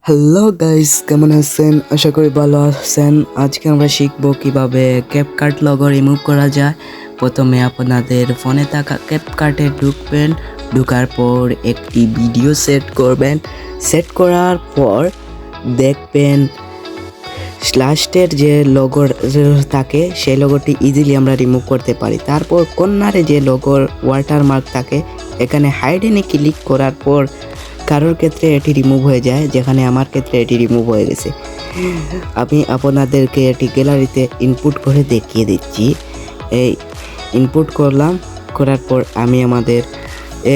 Hello guys, কেমন আছেন? আশা করি ভালো আছেন। আজকে আমরা শিখব কিভাবে ক্যাপকাট লোগো রিমুভ করা যায়। প্রথমে আপনাদের ফোনে থাকা ক্যাপকাটে ঢুকবেন, ঢোকার পর একটি ভিডিও সেট করবেন। সেট করার পর দেখবেন স্ল্যাশের যে লোগো থাকে সেই লোগোটি ইজিলি আমরা রিমুভ করতে পারি। তারপর কর্নারে যে লোগোর ওয়াটারমার্ক থাকে এখানে হাইডেনে ক্লিক করার পর কারোর ক্ষেত্রে এটি রিমুভ হয়ে যায়, যেখানে আমার ক্ষেত্রে এটি রিমুভ হয়ে গেছে। আমি আপনাদেরকে এটি গ্যালারিতে ইনপুট করে দেখিয়ে দিচ্ছি। এই ইনপুট করলাম, করার পর আমি আমাদের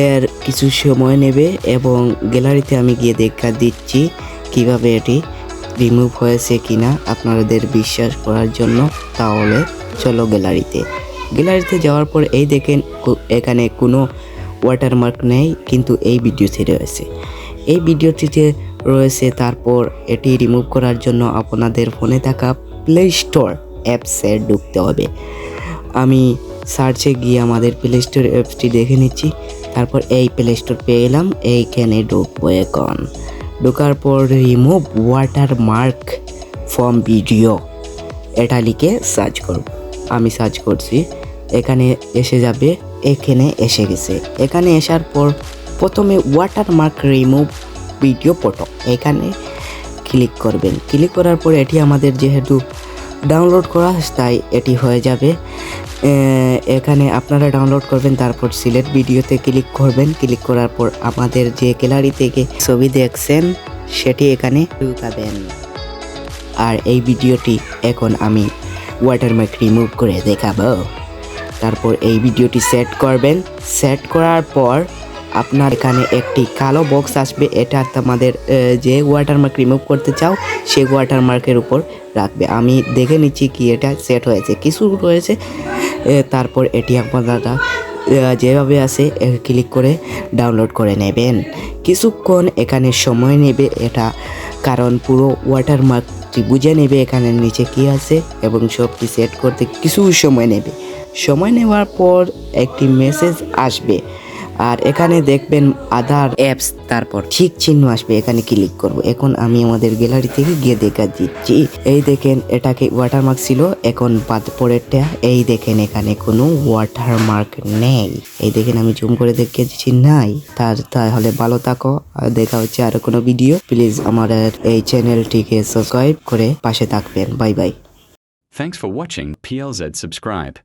এর কিছু সময় নেবে এবং গ্যালারিতে আমি গিয়ে দেখা দিচ্ছি কিভাবে এটি রিমুভ হয়েছে কিনা আপনাদের বিশ্বাস করার জন্য। তাহলে চলো গ্যালারিতে যাওয়ার পর এই দেখেন এখানে কোনো ওয়াটারমার্ক নেই, কিন্তু এই ভিডিওতে রয়েছে। এই ভিডিওটিতে রয়েছে। তারপর এটি রিমুভ করার জন্য আপনাদের ফোনে থাকা প্লে স্টোর অ্যাপসে ঢুকতে হবে। আমি সার্চে গিয়ে আমাদের প্লে স্টোর অ্যাপসটি দেখে নিচ্ছি। তারপর এই প্লে স্টোর পেয়ে গেলাম, এইখানে ঢুকবো। এখন ঢোকার পর রিমুভ ওয়াটারমার্ক ফ্রম ভিডিও এটা লিখে সার্চ করব। আমি সার্চ করছি, এখানে এসে যাবে। এখানে এসে গেছে। এখানে আসার পর প্রথমে ওয়াটারমার্ক রিমুভ ভিডিও ফটো এখানে ক্লিক করবেন। ক্লিক করার পর এটি আমাদের যেহেতু ডাউনলোড করা তাই এটি হয়ে যাবে। এখানে আপনারা ডাউনলোড করবেন, তারপর সিলেক্ট ভিডিওতে ক্লিক করবেন। ক্লিক করার পর আমাদের যে গ্যালারি থেকে ছবি দেখছেন সেটি এখানে ঢুকাবেন। আর এই ভিডিওটি এখন আমি ওয়াটারমার্ক রিমুভ করে দেখাবো। তারপর এই ভিডিওটি সেট করবেন। সেট করার পর আপনার এখানে একটি কালো বক্স আসবে। এটা তোমাদের যে ওয়াটারমার্ক রিমুভ করতে চাও সেই ওয়াটারমার্কের উপর রাখবে। আমি দেখে নিচ্ছি কি এটা সেট হয়েছে, কিছু রয়েছে। তারপর এটি আপনারা যেভাবে আছে ক্লিক করে ডাউনলোড করে নেবেন। কিছুক্ষণ এখানে সময় নেবে এটা, কারণ পুরো ওয়াটারমার্কটি বুঝে নেবে এখানে নিচে কি আছে এবং সবটি সেট করতে কিছু সময় নেবে। সময় নেওয়ার পর একটি মেসেজ আসবে, আর এখানে দেখবেন আদার অ্যাপস, তারপর ঠিক চিহ্ন আসবে, এখানে ক্লিক করব। এখন আমি আমাদের গ্যালারি থেকে গিয়ে দেখা দিচ্ছি। এই দেখেন এটাকে ওয়াটারমার্ক ছিল, এখন বাদ পরেরটা এই দেখেন এখানে কোনো ওয়াটারমার্ক নেই। এই দেখেন আমি জুম করে দেখিয়ে দিচ্ছি নাই। তাহলে ভালো থাকো, আর দেখা হচ্ছে আরো কোনো ভিডিও। প্লিজ আমাদের এই চ্যানেলটিকে সাবস্ক্রাইব করে পাশে থাকবেন। Bye bye. Thanks for watching PLZ Subscribe.